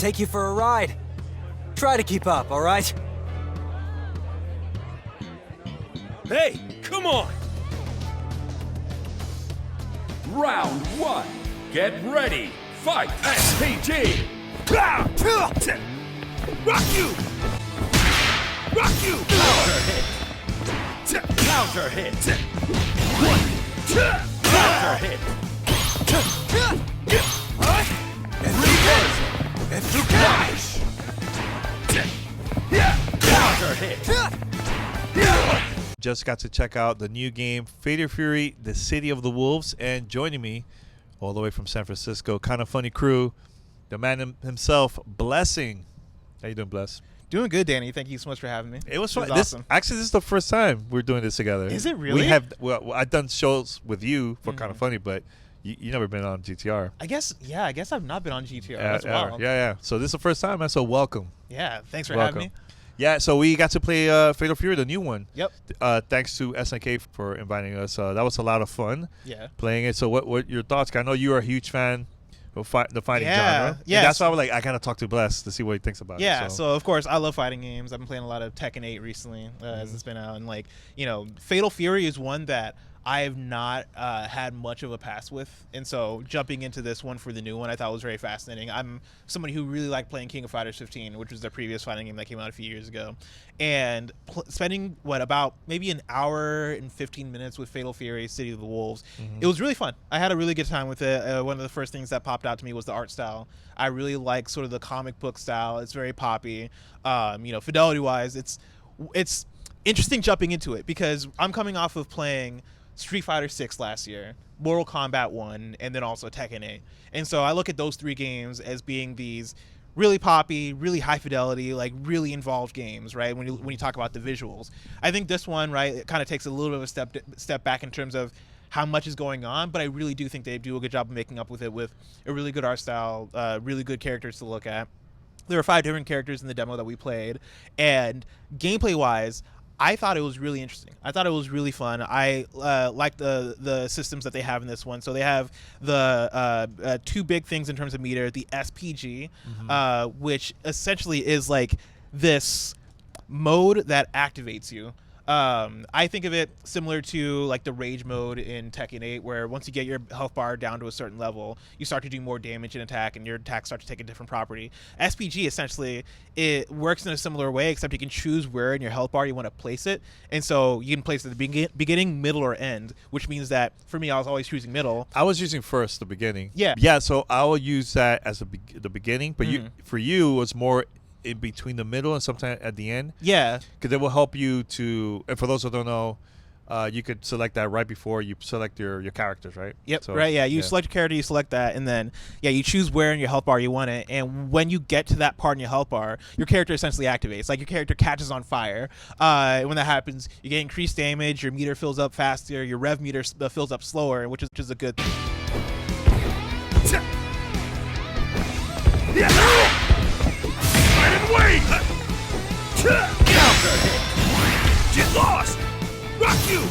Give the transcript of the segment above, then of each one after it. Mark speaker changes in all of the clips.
Speaker 1: take you for a ride. Try to keep up, all right?
Speaker 2: Hey, come on!
Speaker 3: Round 1. Get ready. Fight. SPG.
Speaker 2: Rock you! Rock you!
Speaker 3: Counter hit. Counter hit. Counter hit. Reversal. Counter hit.
Speaker 4: Just got to check out the new game, Fatal Fury, The City of the Wolves, and joining me all the way from San Francisco, kind of funny crew, the man himself, Blessing. How you doing, Bless?
Speaker 5: Doing good, Danny. Thank you so much for having me.
Speaker 4: It was fun.
Speaker 5: Awesome.
Speaker 4: This is the first time we're doing this together.
Speaker 5: Is it really?
Speaker 4: We have. Well, I've done shows with you for kind of funny, but you never been on GTR.
Speaker 5: I guess I've not been on GTR. That's wild.
Speaker 4: Yeah. So this is the first time, man. So welcome.
Speaker 5: Yeah. Thanks for having me.
Speaker 4: Yeah, so we got to play Fatal Fury, the new one.
Speaker 5: Yep.
Speaker 4: Thanks to SNK for inviting us. That was a lot of fun.
Speaker 5: Yeah. Playing
Speaker 4: it. So what your thoughts? I know you are a huge fan of the fighting genre.
Speaker 5: Yeah.
Speaker 4: And that's why I was like, I gotta talk to Bless to see what he thinks about it.
Speaker 5: Yeah. So of course I love fighting games. I've been playing a lot of Tekken 8 recently as it's been out, and Fatal Fury is one that I have not had much of a pass with, and so jumping into this one for the new one I thought was very fascinating. I'm somebody who really liked playing King of Fighters 15, which was their previous fighting game that came out a few years ago, and spending about maybe an hour and 15 minutes with Fatal Fury City of the Wolves. It was really fun. I had a really good time with it. One of the first things that popped out to me was the art style. I really like sort of the comic book style. It's very poppy. Fidelity wise, it's interesting jumping into it because I'm coming off of playing Street Fighter 6 last year, Mortal Kombat 1, and then also Tekken 8. And so I look at those three games as being these really poppy, really high fidelity, like really involved games, right? When you talk about the visuals. I think this one, right, it kind of takes a little bit of a step back in terms of how much is going on, but I really do think they do a good job of making up with it with a really good art style, really good characters to look at. There were 5 different characters in the demo that we played, and gameplay-wise, I thought it was really interesting. I thought it was really fun. I like the systems that they have in this one. So they have the 2 big things in terms of meter, the SPG, which essentially is like this mode that activates you. I think of it similar to like the rage mode in Tekken 8, where once you get your health bar down to a certain level, you start to do more damage in attack, and your attacks start to take a different property. SPG essentially, it works in a similar way, except you can choose where in your health bar you want to place it, and so you can place it at the beginning, middle, or end, which means that for me, I was always choosing middle.
Speaker 4: I was using first, the beginning.
Speaker 5: Yeah.
Speaker 4: So I will use that as the beginning, but for you, it's more in between the middle and sometimes at the end.
Speaker 5: Yeah.
Speaker 4: Because it will help you to, and for those who don't know, you could select that right before you select your characters, right?
Speaker 5: Yep.
Speaker 4: So,
Speaker 5: right. Yeah. You select your character, you select that, and then you choose where in your health bar you want it. And when you get to that part in your health bar, your character essentially activates. Like your character catches on fire. When that happens, you get increased damage. Your meter fills up faster. Your rev meter fills up slower, which is a good thing.
Speaker 2: Wait! Counter hit! Get lost! Rock you!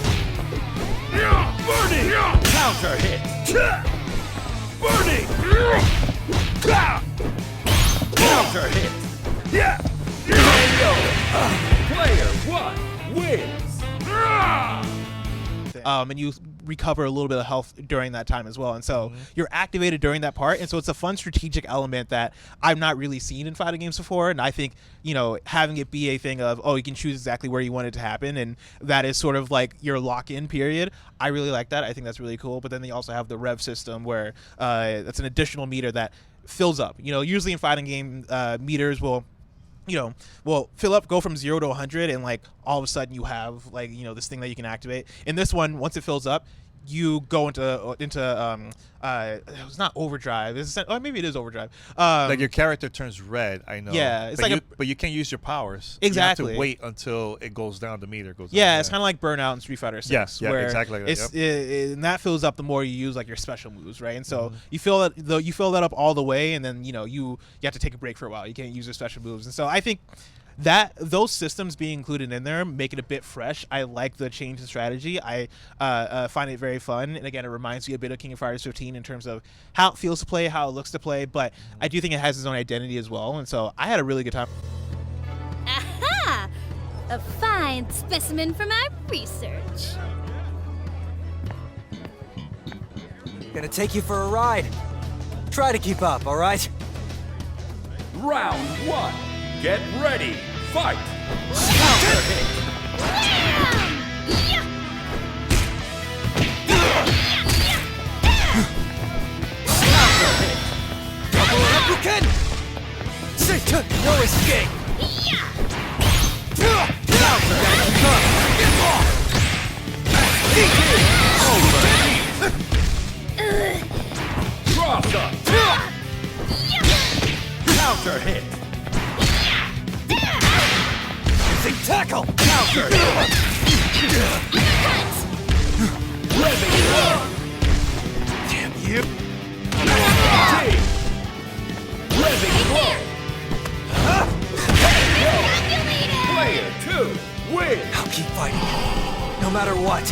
Speaker 2: Burning!
Speaker 3: Counter hit!
Speaker 2: Burning!
Speaker 3: Counter hit!
Speaker 2: Yeah!
Speaker 3: Player 1 wins!
Speaker 5: And you recover a little bit of health during that time as well, and so you're activated during that part, and so it's a fun strategic element that I've not really seen in fighting games before. And I think having it be a thing of you can choose exactly where you want it to happen, and that is sort of like your lock-in period. I really like that. I think that's really cool. But then they also have the rev system where that's an additional meter that fills up. Usually in fighting game, meters will fill up, go from 0 to 100, and like all of a sudden you have this thing that you can activate. In this one, once it fills up, you go into it's not overdrive. Maybe it is overdrive.
Speaker 4: Like your character turns red. I know.
Speaker 5: Yeah, it's
Speaker 4: but you can't use your powers.
Speaker 5: Exactly.
Speaker 4: You have to wait until it goes down. The meter goes down.
Speaker 5: Yeah, it's kind of like Burnout in Street Fighter 6.
Speaker 4: Yeah,
Speaker 5: where
Speaker 4: exactly. Like that,
Speaker 5: and that fills up the more you use like your special moves, right? And so you fill that up all the way, and then you have to take a break for a while. You can't use your special moves, and so I think those systems being included in there make it a bit fresh. I like the change in strategy. I find it very fun, and again, it reminds me a bit of King of Fighters 15 in terms of how it feels to play, how it looks to play. But I do think it has its own identity as well, and so I had a really good time.
Speaker 6: Aha! A fine specimen from our research.
Speaker 1: Gonna take you for a ride. Try to keep up, all right?
Speaker 3: Round 1. Get ready. Fight. Counter hit. Counter hit.
Speaker 1: Double Hadouken! No escape!
Speaker 3: Counter hit. Get off. Cross up. Counter hit.
Speaker 1: Using tackle!
Speaker 3: Counter hit. Revving blow.
Speaker 1: Damn you!
Speaker 3: Revving blow. Player 2 wins.
Speaker 1: I'll keep fighting. No matter what.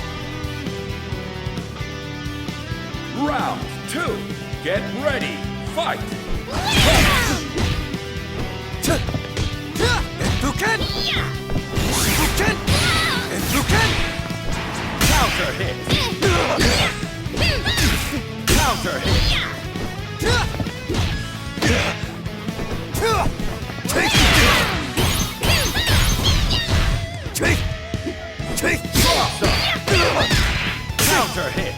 Speaker 3: Round 2. Get ready. Fight.
Speaker 1: Hadouken! Hadouken! Hadouken!
Speaker 3: Counter hit. Counter hit.
Speaker 1: Take!
Speaker 3: Cross up. Counter hit.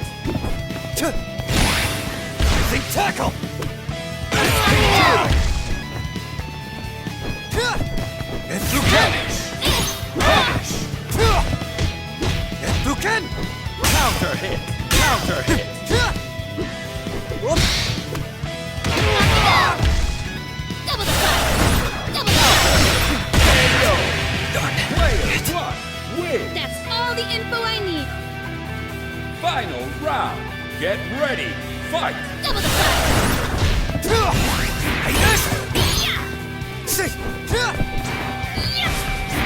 Speaker 1: Using tackle! Hadouken! Hadouken!
Speaker 3: Counter hit. Counter hit.
Speaker 1: Whoops!
Speaker 6: Double the fight! Double the fight!
Speaker 3: Player 1 wins.
Speaker 6: That's all the info I need.
Speaker 3: Final round. Get ready. Fight.
Speaker 6: Double the fight!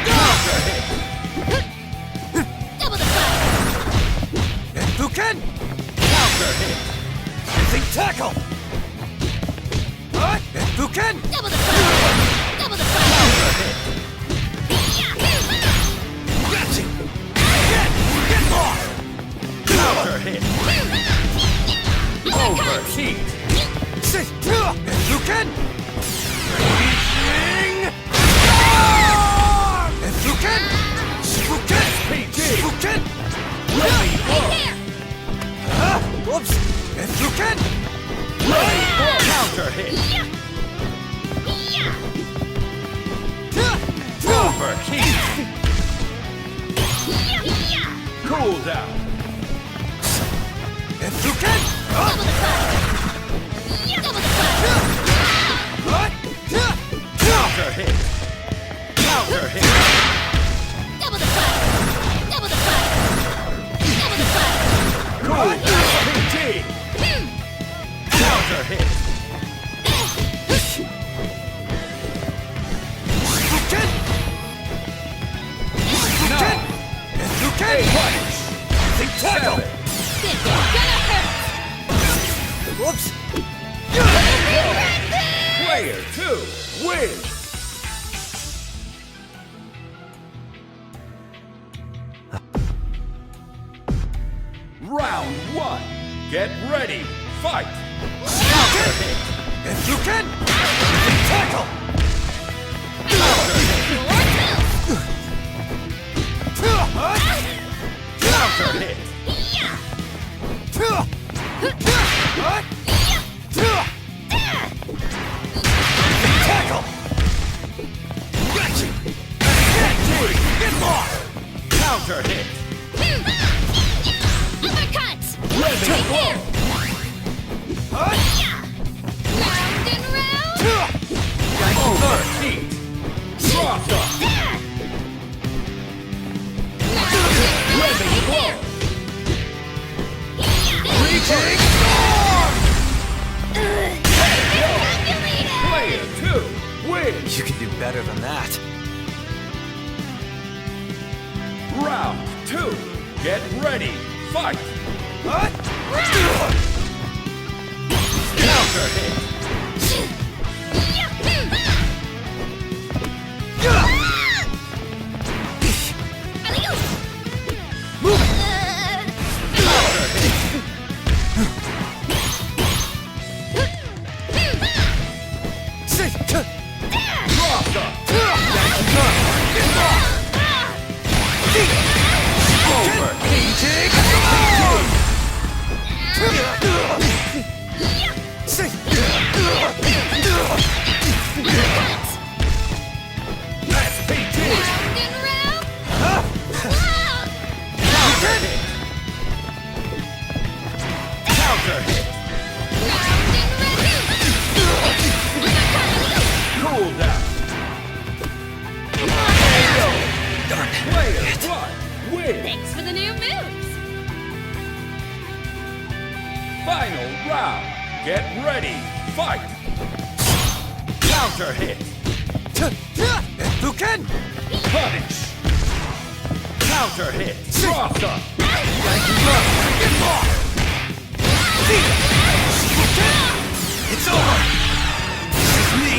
Speaker 3: Counter hit.
Speaker 6: Double the fight!
Speaker 1: Hadouken!
Speaker 3: Counter hit.
Speaker 1: Using tackle! Hadouken!
Speaker 6: Double the fight! Double the fight!
Speaker 3: Counter hit.
Speaker 1: Gotcha! Get off!
Speaker 3: Counter hit. Overheat.
Speaker 1: Hadouken! Hadouken! Hadouken!
Speaker 3: PG.
Speaker 1: Hadouken!
Speaker 3: Revving blow.
Speaker 1: Whoops! Hadouken!
Speaker 3: Revving blow. Counter hit. Overheat. Cool down.
Speaker 1: Hadouken!
Speaker 6: Double the fight! Double the fight!
Speaker 3: Counter hit. Counter hit.
Speaker 6: Double the fight! Double the fight! Double the fight!
Speaker 3: Cool down. PG. Counter hit.
Speaker 1: Hadouken!
Speaker 3: Now.
Speaker 1: Hadouken!
Speaker 3: Punish.
Speaker 1: Using tackle!
Speaker 3: 7.
Speaker 6: This is gonna hurt!
Speaker 1: Whoops!
Speaker 3: Player 2 wins. Round 1. Get ready. Fight. Counter hit.
Speaker 1: Hadouken! Using tackle!
Speaker 3: Counter hit. Counter hit.
Speaker 1: Tackle! Gotcha! Get off!
Speaker 3: Counter hit.
Speaker 6: Uppercut!
Speaker 3: Revving blow.
Speaker 6: Round and round!
Speaker 3: Overheat. Cross up. Revving blow. Reaching. Player 2 wins.
Speaker 1: You can do better than that.
Speaker 3: 2. Get ready. Fight. Counter hit. Cool down. Player 1 wins.
Speaker 6: Thanks for the new moves.
Speaker 3: Final round. Get ready. Fight. Counter hit.
Speaker 1: Buken!
Speaker 3: Punish. Counter hit. Cross up.
Speaker 1: It's over! This is me!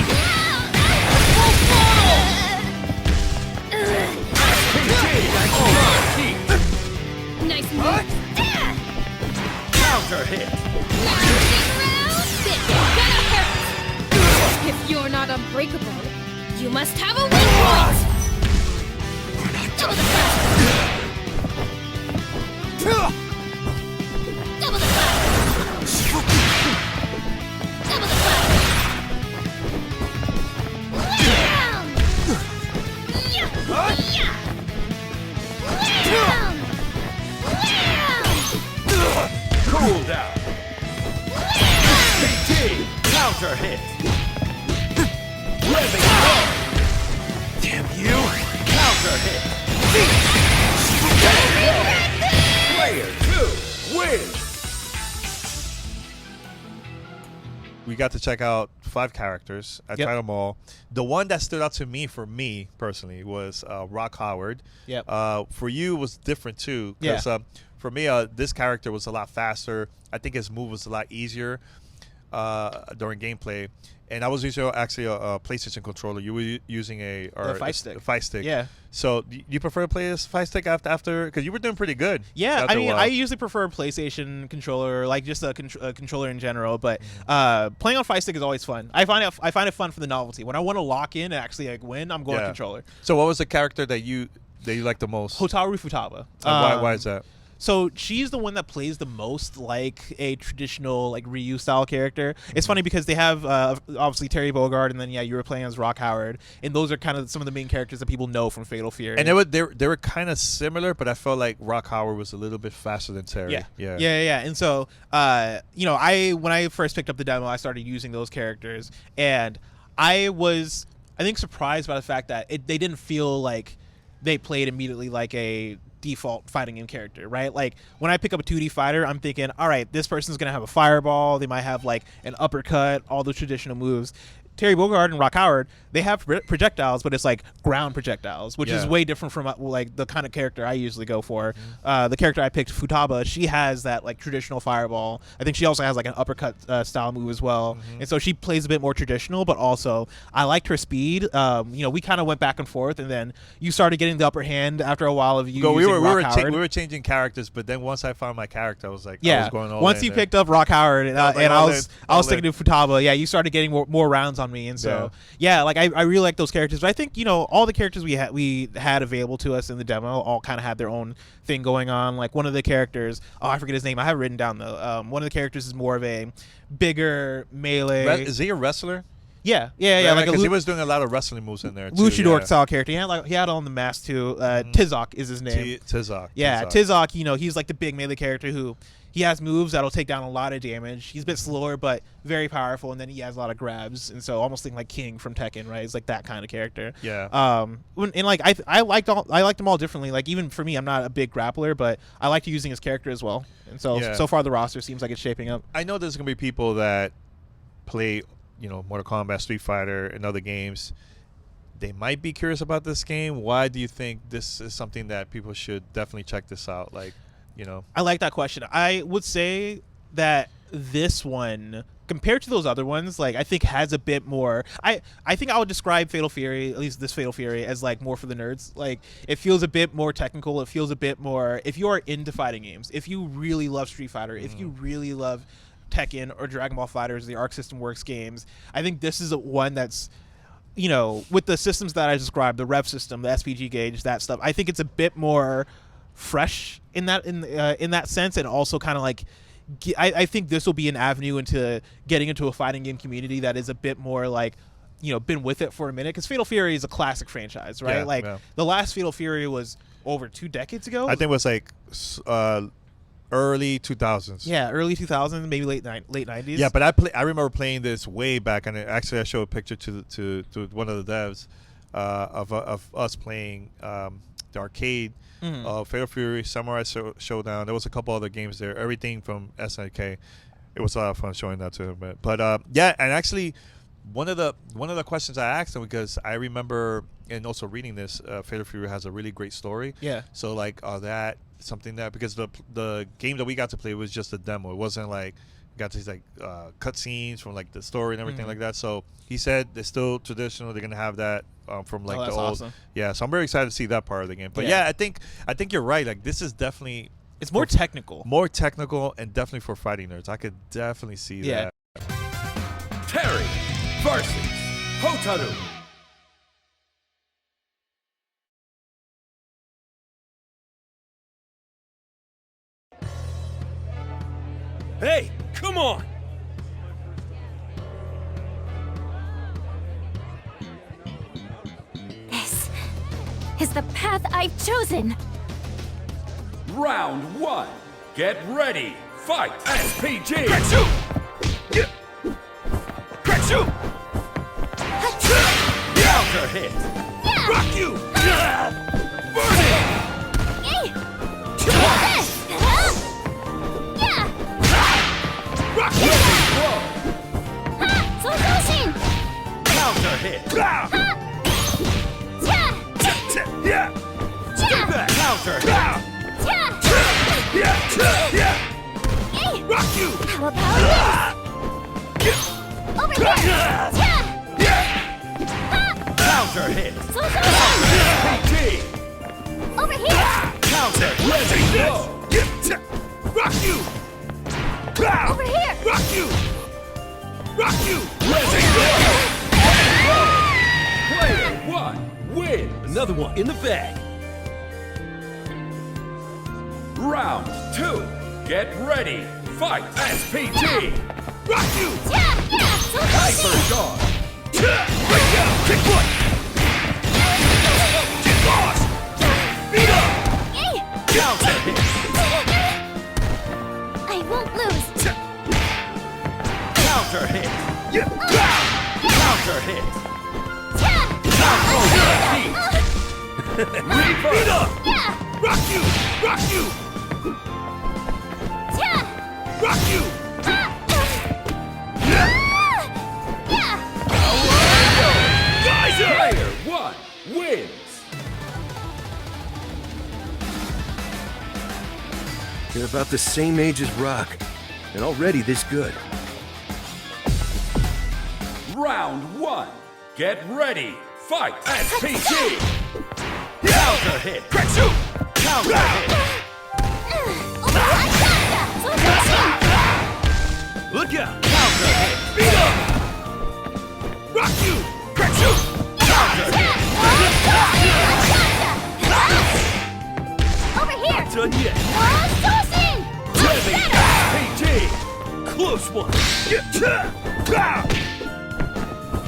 Speaker 6: Nice move.
Speaker 3: Counter hit.
Speaker 6: This gonna hurt. If you're not unbreakable, you must have a weak point. Double the flash. Double the flash. Double the flash.
Speaker 3: Cool down. PT. Counter hit. Living blow.
Speaker 1: Damn you!
Speaker 3: Counter hit. Player 2 wins.
Speaker 4: We got to check out 5 characters. I
Speaker 5: Yep.
Speaker 4: tried them all. The one that stood out to me, for me personally, was Rock Howard.
Speaker 5: Yep.
Speaker 4: For you, it was different too.
Speaker 5: Yeah.
Speaker 4: Because for me, this character was a lot faster. I think his move was a lot easier during gameplay. And I was using actually a PlayStation controller. You were using a
Speaker 5: Fight Stick.
Speaker 4: Fight Stick.
Speaker 5: Yeah.
Speaker 4: So do you prefer to play this Fight Stick after? Because you were doing pretty good.
Speaker 5: Yeah,
Speaker 4: after
Speaker 5: I
Speaker 4: a
Speaker 5: mean,
Speaker 4: while.
Speaker 5: I usually prefer a PlayStation controller, like just a controller in general. But playing on Fight Stick is always fun. I find it fun for the novelty. When I want to lock in and actually like win, I'm going
Speaker 4: Yeah.
Speaker 5: controller.
Speaker 4: So what was the character that you like the most?
Speaker 5: Hotaru Futaba.
Speaker 4: And why is that?
Speaker 5: So she's the one that plays the most like a traditional like Ryu style character. It's funny because they have obviously Terry Bogard, and then you were playing as Rock Howard, and those are kind of some of the main characters that people know from Fatal Fury.
Speaker 4: And they were kind of similar, but I felt like Rock Howard was a little bit faster than Terry.
Speaker 5: Yeah. And so, when I first picked up the demo, I started using those characters, and I was, I think, surprised by the fact that they didn't feel like they played immediately like a default fighting game character, right? Like when I pick up a 2D fighter, I'm thinking, all right, this person's gonna have a fireball, they might have like an uppercut, all the traditional moves. Terry Bogard and Rock Howard, they have projectiles, but it's like ground projectiles, which is way different from like the kind of character I usually go for. The character I picked, Futaba, she has that like traditional fireball. I think she also has like an uppercut style move as well, and so she plays a bit more traditional. But also, I liked her speed. We kind of went back and forth, and then you started getting the upper hand after a while of you.
Speaker 4: We
Speaker 5: using
Speaker 4: we were changing characters, but then once I found my character, I was like,
Speaker 5: yeah.
Speaker 4: I was going all
Speaker 5: Once
Speaker 4: in
Speaker 5: you
Speaker 4: there.
Speaker 5: picked up Rock Howard, and I was sticking
Speaker 4: in.
Speaker 5: to Futaba. Yeah, you started getting more rounds on me, and so like I really like those characters. But I think all the characters we had available to us in the demo all kind of had their own thing going on. Like one of the characters, I forget his name. I have it written down though. One of the characters is more of a bigger melee.
Speaker 4: Is he a wrestler?
Speaker 5: Yeah.
Speaker 4: Right,
Speaker 5: Like
Speaker 4: because he was doing a lot of wrestling moves in there too.
Speaker 5: luchador style character. He had on the mask too. Tizok is his name.
Speaker 4: Tizok.
Speaker 5: Yeah, Tizok, he's like the big melee character who he has moves that'll take down a lot of damage. He's a bit slower, but very powerful, and then he has a lot of grabs, and so almost think like King from Tekken, right? He's like that kind of character.
Speaker 4: Yeah.
Speaker 5: And like I liked them all differently. Like even for me, I'm not a big grappler, but I liked using his character as well. And so far the roster seems like it's shaping up.
Speaker 4: I know there's gonna be people that play, Mortal Kombat, Street Fighter, and other games they might be curious about this game. Why do you think this is something that people should definitely check this out? Like, you know,
Speaker 5: I like that question. I would say that this one, compared to those other ones, like I think has a bit more. I think I would describe Fatal Fury, at least this Fatal Fury, as like more for the nerds. Like it feels a bit more technical. It feels a bit more. If you are into fighting games, if you really love Street Fighter, if you really love Tekken or Dragon Ball FighterZ, the Arc System Works games, I think this is one that's, you know, with the systems that I described, the rev system, the SPG gauge, that stuff. I think it's a bit more fresh in that sense, and also kind of like. I think this will be an avenue into getting into a fighting game community that is a bit more like, you know, been with it for a minute, because Fatal Fury is a classic franchise, right? The last Fatal Fury was over 2 decades ago.
Speaker 4: I think it was like early 2000s.
Speaker 5: Yeah, early 2000s, maybe late 90s.
Speaker 4: Yeah, but I remember playing this way back, and actually I showed a picture to one of the devs of us playing the arcade. Fatal Fury, Samurai Showdown. There was a couple other games there. Everything from SNK. It was a lot of fun showing that to him. But yeah, and actually, one of the questions I asked him, because I remember, and also reading this, Fatal Fury has a really great story.
Speaker 5: Yeah.
Speaker 4: So like, that something that, because the game that we got to play was just a demo. It wasn't like got these like cutscenes from like the story and everything like that. So he said they're still traditional. They're gonna have that from like the old.
Speaker 5: Awesome.
Speaker 4: Yeah, so I'm very excited to see that part of the game. But yeah, I think you're right. Like this is definitely,
Speaker 5: it's more technical,
Speaker 4: and definitely for fighting nerds. I could definitely see that.
Speaker 3: Terry versus Hotaru.
Speaker 2: Hey, come on!
Speaker 6: This is the path I've chosen.
Speaker 3: Round 1. Get ready. Fight. SPG.
Speaker 2: Kretsu! Kretsu!
Speaker 3: Counter hit.
Speaker 2: Rock you! Burn it! Rock you!
Speaker 3: Counter hit.
Speaker 2: Yeah! Stay back!
Speaker 3: Counter hit.
Speaker 2: Yeah! Rock you!
Speaker 6: Over here!
Speaker 3: Counter hit. SPG.
Speaker 6: Over here!
Speaker 3: Counter.
Speaker 2: Take
Speaker 3: Blow.
Speaker 2: this! Rock you!
Speaker 6: Over here!
Speaker 2: Rock you! Rock you!
Speaker 3: Player 1 wins.
Speaker 2: Another one in the bag.
Speaker 3: Round 2. Get ready. Fight. SPG.
Speaker 2: Rock you!
Speaker 3: Hyper Dog.
Speaker 2: Break down! Kick foot! Get lost! Beat up!
Speaker 3: Counter hit.
Speaker 6: I won't lose.
Speaker 3: Counter hit. Counter hit. Reaper.
Speaker 2: Beat up! Rock you! Rock you! Rock you! Geyser!
Speaker 3: Player 1 wins.
Speaker 7: You're about the same age as Rock, and already this good.
Speaker 3: Round 1. Get ready. Fight. SPG. Counter hit.
Speaker 2: Kretsu!
Speaker 3: Counter hit.
Speaker 2: Look out!
Speaker 3: Counter hit.
Speaker 2: Beat up! Rock you! Kretsu!
Speaker 3: Counter hit.
Speaker 6: Over here!
Speaker 2: Done yet!
Speaker 3: Heavy SPG.
Speaker 2: Close one!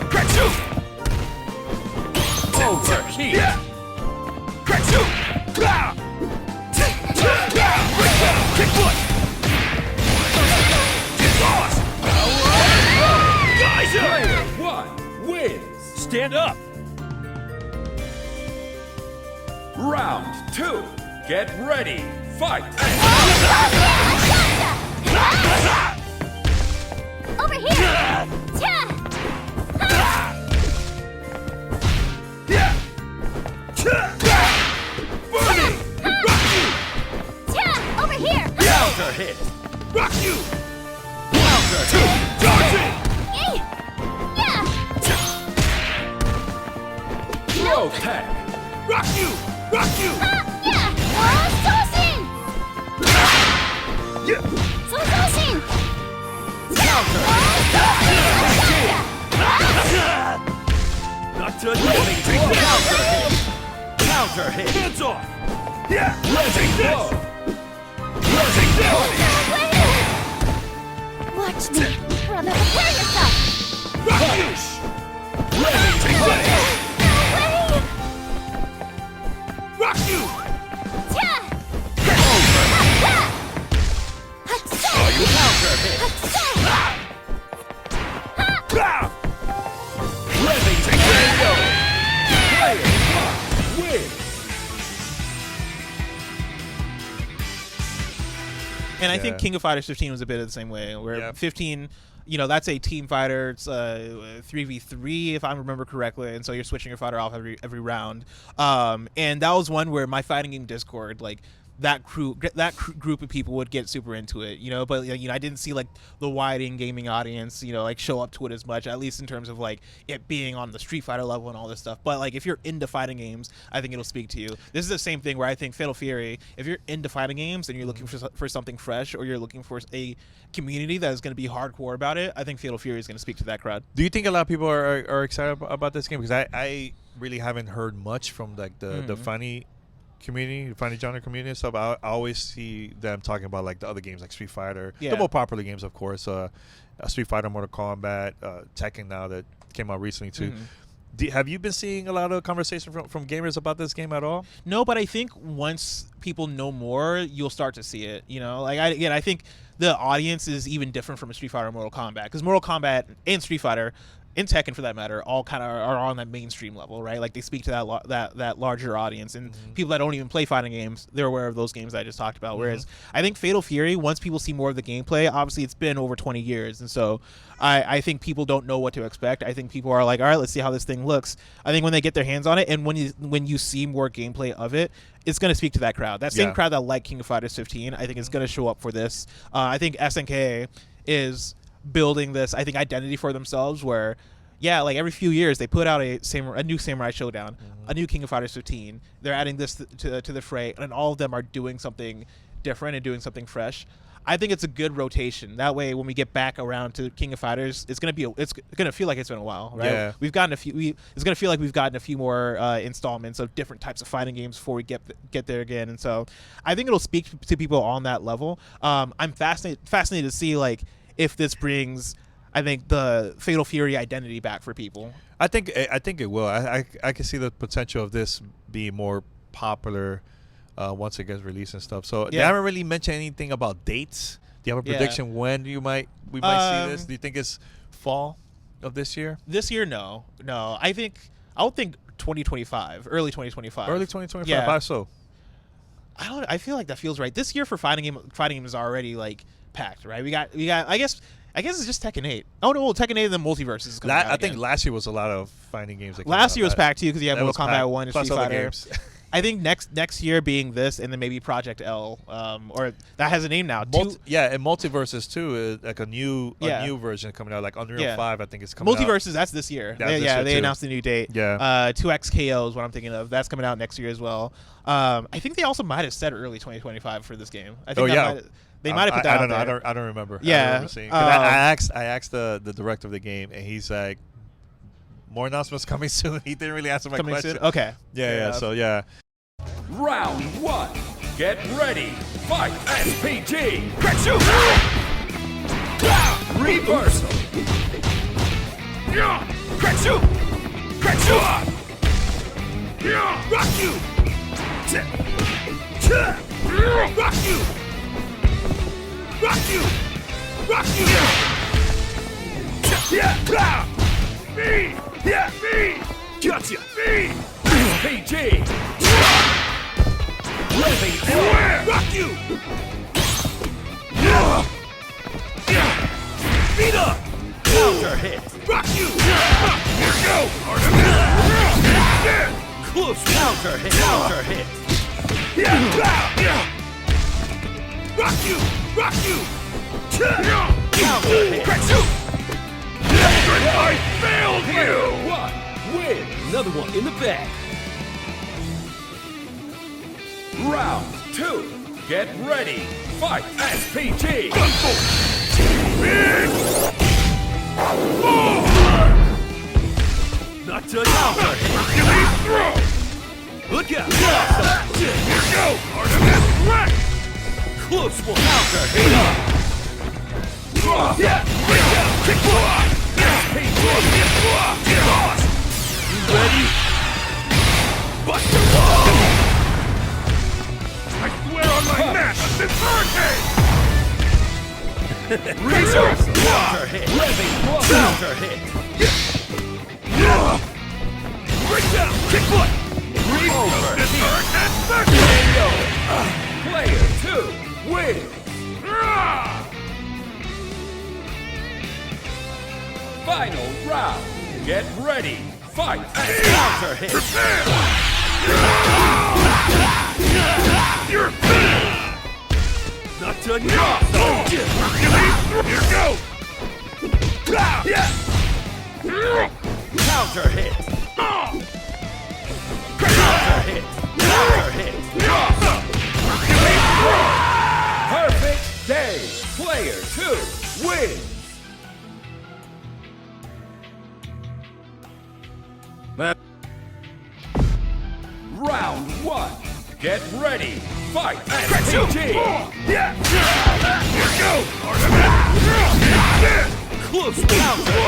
Speaker 2: Kretsu!
Speaker 3: Overheat.
Speaker 2: Kretsu! Kick foot! Get lost! Geyser!
Speaker 3: Player 1 wins.
Speaker 2: Stand up!
Speaker 3: Round 2. Get ready. Fight.
Speaker 6: Over here!
Speaker 3: Counter hit.
Speaker 2: Rock you!
Speaker 3: Counter hit.
Speaker 2: Dodging!
Speaker 6: Hey! Yeah!
Speaker 3: Throw tech.
Speaker 2: Rock you! Rock you!
Speaker 6: Yeah! Oh, Soshin!
Speaker 2: Yeah.
Speaker 6: Soshin!
Speaker 3: Counter.
Speaker 2: Not to
Speaker 3: Living blow.
Speaker 2: take
Speaker 3: Counter
Speaker 2: that!
Speaker 3: hit. Counter hit.
Speaker 2: Hands off! Yeah!
Speaker 3: Living
Speaker 2: Take this!
Speaker 3: blow.
Speaker 2: Take this!
Speaker 6: Watch me, brother. Prepare yourself!
Speaker 2: Rock you!
Speaker 3: Living
Speaker 2: Take
Speaker 3: blow.
Speaker 2: this!
Speaker 6: Ready?
Speaker 2: Rock you!
Speaker 6: Yeah!
Speaker 3: Counter hit.
Speaker 2: Pow!
Speaker 3: Living tornado. Player win.
Speaker 5: And I
Speaker 4: Yeah.
Speaker 5: think King of Fighters 15 was a bit of the same way, where
Speaker 4: Yep.
Speaker 5: 15, you know, that's a team fighter. It's 3v3 if I remember correctly, and so you're switching your fighter off every round. And that was one where my fighting game Discord, like that group of people would get super into it, you know. But you know, I didn't see like the wide in-gaming audience, you know, like show up to it as much, at least in terms of like it being on the Street Fighter level and all this stuff. But like if you're into fighting games, I think it'll speak to you. This is the same thing where I think Fatal Fury, if you're into fighting games and you're looking for something fresh, or you're looking for a community that is going to be hardcore about it, I think Fatal Fury is going to speak to that crowd.
Speaker 4: Do you think a lot of people are excited about this game? Because I really haven't heard much from like the funny community, the funny genre community and stuff. I always see them talking about like the other games like Street Fighter,
Speaker 5: Yeah.
Speaker 4: the more popular games, of course. Street Fighter, Mortal Kombat, Tekken now that came out recently too. Have you been seeing a lot of conversation from gamers about this game at all?
Speaker 5: No, but I think once people know more, you'll start to see it. You know, like I think the audience is even different from a Street Fighter or Mortal Kombat, because Mortal Kombat and Street Fighter, and Tekken for that matter, all kind of are on that mainstream level, right? Like they speak to that larger audience, and people that don't even play fighting games, they're aware of those games that I just talked about. Whereas I think Fatal Fury, once people see more of the gameplay, obviously it's been over 20 years, and so I think people don't know what to expect. I think people are like, all right, let's see how this thing looks. I think when they get their hands on it, and when you see more gameplay of it, it's going to speak to that crowd. That same crowd that liked King of Fighters 15, I think is going to show up for this. I think SNK is building this, I think, identity for themselves where, yeah, like every few years they put out a new Samurai Showdown, a new King of Fighters 15. They're adding this to the fray, and all of them are doing something different and doing something fresh. I think it's a good rotation. That way, when we get back around to King of Fighters, it's gonna feel like it's been a while, right?
Speaker 4: Yeah.
Speaker 5: We've gotten a few. It's gonna feel like we've gotten a few more installments of different types of fighting games before we get there again. And so, I think it'll speak to people on that level. I'm fascinated to see like if this brings, I think, the Fatal Fury identity back for people.
Speaker 4: I think it will. I can see the potential of this being more popular once it gets released and stuff. So they haven't really mentioned anything about dates. Do you have a prediction when we might see this? Do you think it's fall of this year?
Speaker 5: This year, no. I would think 2025, early 2025.
Speaker 4: Early 2025.
Speaker 5: Yeah.
Speaker 4: How so?
Speaker 5: I feel like that feels right. This year for fighting game is already like packed, right? We got. I guess it's just Tekken 8. Oh no, well, Tekken 8 and the Multiverse is coming out
Speaker 4: I think
Speaker 5: again.
Speaker 4: last year was a lot of fighting games.
Speaker 5: Last year was packed too because you have
Speaker 4: that
Speaker 5: Mortal
Speaker 4: was
Speaker 5: Kombat
Speaker 4: packed,
Speaker 5: 1 and
Speaker 4: plus
Speaker 5: Street
Speaker 4: other
Speaker 5: Fighter.
Speaker 4: games.
Speaker 5: I think next year being this, and then maybe Project L, or that has a name now.
Speaker 4: And Multiverses too, like a new version coming out, like Unreal 5. I think it's coming out.
Speaker 5: Multiverses, that's this year.
Speaker 4: That's this year
Speaker 5: they
Speaker 4: too.
Speaker 5: announced a new date.
Speaker 4: Yeah.
Speaker 5: 2XKO is what I'm thinking of. That's coming out next year as well. I think they also might have said early 2025 for this game. I think they might have put that out there.
Speaker 4: I don't remember.
Speaker 5: Yeah.
Speaker 4: I don't remember seeing. I asked the director of the game, and he's like, more announcements coming soon. He didn't really answer my
Speaker 5: Coming
Speaker 4: question.
Speaker 5: soon? Okay.
Speaker 4: Yeah. So yeah.
Speaker 3: Round 1. Get ready. Fight.
Speaker 2: SPG! Kretsu!
Speaker 3: Reversal.
Speaker 2: Kretsu! Kretsu! Rock you! Rock you! Rock you! Rock you! Me! Yeah, me! Gotcha! Me!
Speaker 3: SPG. Living
Speaker 2: Rock you! Beat up!
Speaker 3: counter hit.
Speaker 2: Rock you! Here you go!
Speaker 3: Close counter hit. Counter hit.
Speaker 2: Rock you! another one in the bag.
Speaker 3: Round 2. Get ready. Fight. SPG.
Speaker 2: Not done counter. Look out. Here go. Artemis Rex. Close one. Counter hit up. Kick block. Get lost. You ready? Buster Wall. I swear on my neck. This hurricane.
Speaker 3: Razor. Counter hit. Living. Counter hit.
Speaker 2: Break down. Kick foot.
Speaker 3: Over.
Speaker 2: This hurricane.
Speaker 3: Player 2 wins. Final round. Get ready. Fight. Counter hit.
Speaker 2: You're finished. Not done yet. Here go.
Speaker 3: Counter hit. Counter hit. Counter hit. Perfect day. Player 2 wins. Round 1. Get ready. Fight. SPG.
Speaker 2: Here go.
Speaker 3: Close counter.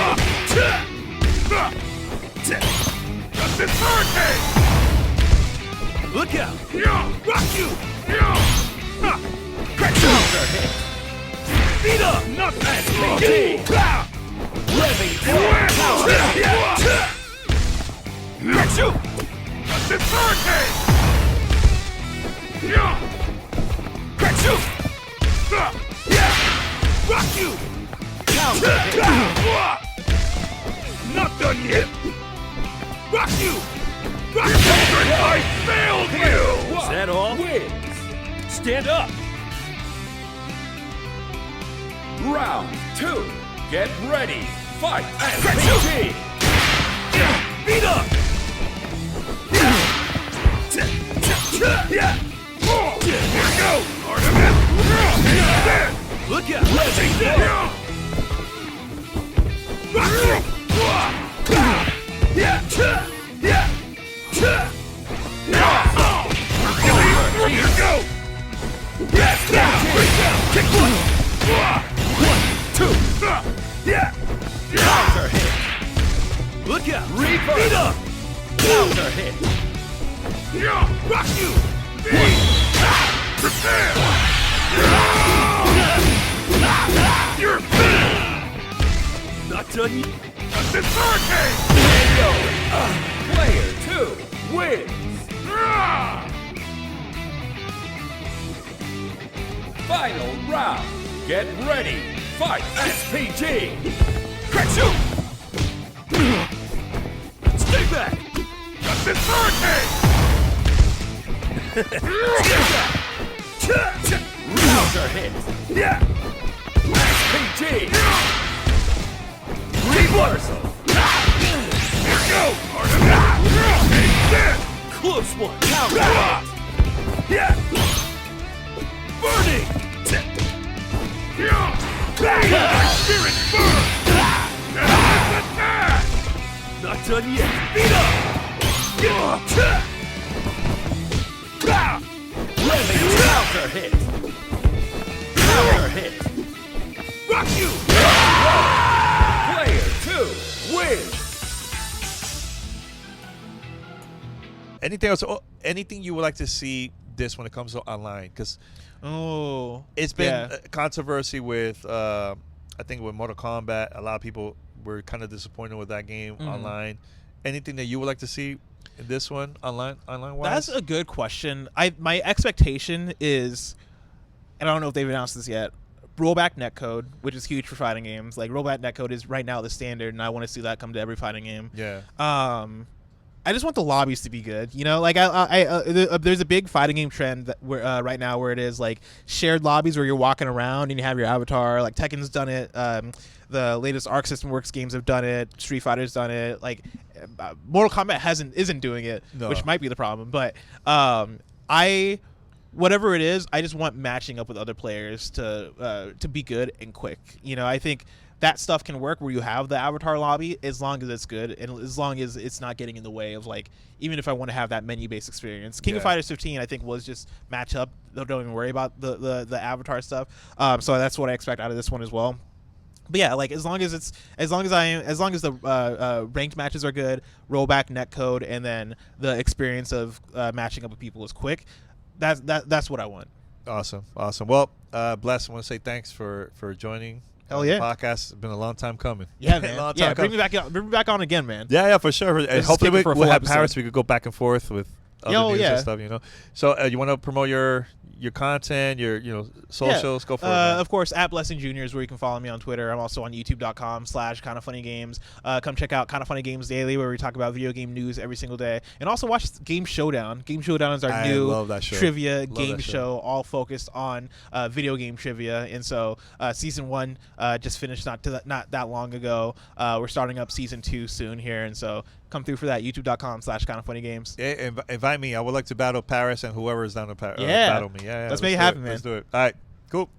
Speaker 2: This hurricane.
Speaker 3: Look out.
Speaker 2: Rock you.
Speaker 3: Counter hit.
Speaker 2: Beat up. Nothing.
Speaker 3: SPG. Living counter.
Speaker 2: This hurricane. Rock you.
Speaker 3: Counter hit.
Speaker 2: Not done yet. Rock you. Rock you. I failed you.
Speaker 3: Is that all? Wins.
Speaker 2: Stand up.
Speaker 3: Round 2. Get ready. Fight. SPG.
Speaker 2: Beat up. Here go. Artemis.
Speaker 3: Look out.
Speaker 2: Take that. Rock you. Here go. Kick one.
Speaker 3: 1, 2. Counter hit. Look out. Reaper.
Speaker 2: Beat up.
Speaker 3: Counter hit.
Speaker 2: Rock you. Prepare. You're finished.
Speaker 3: Not done yet.
Speaker 2: This hurricane.
Speaker 3: Player 2 wins. Final round. Get ready. Fight. SPG.
Speaker 2: Catch you. Stay back. This hurricane.
Speaker 3: Counter hit. SPG. Reversal.
Speaker 2: Here go. Artemis.
Speaker 3: Close one. Counter hit.
Speaker 2: Burning. Spirit burn. Attack.
Speaker 3: Not done yet.
Speaker 2: Beat up.
Speaker 3: Living counter hit. Counter hit.
Speaker 2: Rock you.
Speaker 3: Player 2 wins.
Speaker 4: Anything else? Anything you would like to see this when it comes to online? Because it's been a controversy with, I think, with Mortal Kombat. A lot of people were kind of disappointed with that game online. Anything that you would like to see in this one online wise?
Speaker 5: That's a good question. My expectation is, and I don't know if they've announced this yet, rollback netcode, which is huge for fighting games. Like rollback netcode is right now the standard, and I want to see that come to every fighting game.
Speaker 4: Yeah.
Speaker 5: I just want the lobbies to be good. You know, like there's a big fighting game trend that right now where it is like shared lobbies where you're walking around and you have your avatar. Like Tekken's done it. The latest Arc System Works games have done it. Street Fighter's done it. Like Mortal Kombat isn't doing it, which might be the problem. But whatever it is, I just want matching up with other players to be good and quick. You know, I think that stuff can work where you have the avatar lobby as long as it's good and as long as it's not getting in the way of like, even if I want to have that menu based experience. King of Fighters 15 I think was just match up. Don't even worry about the avatar stuff. So that's what I expect out of this one as well. But yeah, like as long as the ranked matches are good, rollback netcode, and then the experience of matching up with people is quick, that's what I want.
Speaker 4: Awesome. Well, Bless, I want to say thanks for joining.
Speaker 5: Hell yeah.
Speaker 4: The podcast has been a long time coming.
Speaker 5: Yeah, man. Bring me back on again, man.
Speaker 4: Yeah, for sure. And hopefully we'll have
Speaker 5: episode.
Speaker 4: Paris. We could go back and forth with other news and stuff, you know. So you want to promote your content, your socials? Go for it.
Speaker 5: Of course, at Blessing Jr. is where you can follow me on Twitter. I'm also on youtube.com/kindoffunnygames. Come check out Kind of Funny Games Daily, where we talk about video game news every single day. And also watch Game Showdown. Game Showdown is our new trivia game show, all focused on video game trivia. And so season 1 just finished not that long ago. We're starting up season 2 soon here, and so come through for that. youtube.com/kindoffunnygames.
Speaker 4: Yeah, invite me. I would like to battle Paris and whoever is down to battle me. Yeah,
Speaker 5: let's make it happen, man.
Speaker 4: Let's do it. All right, cool.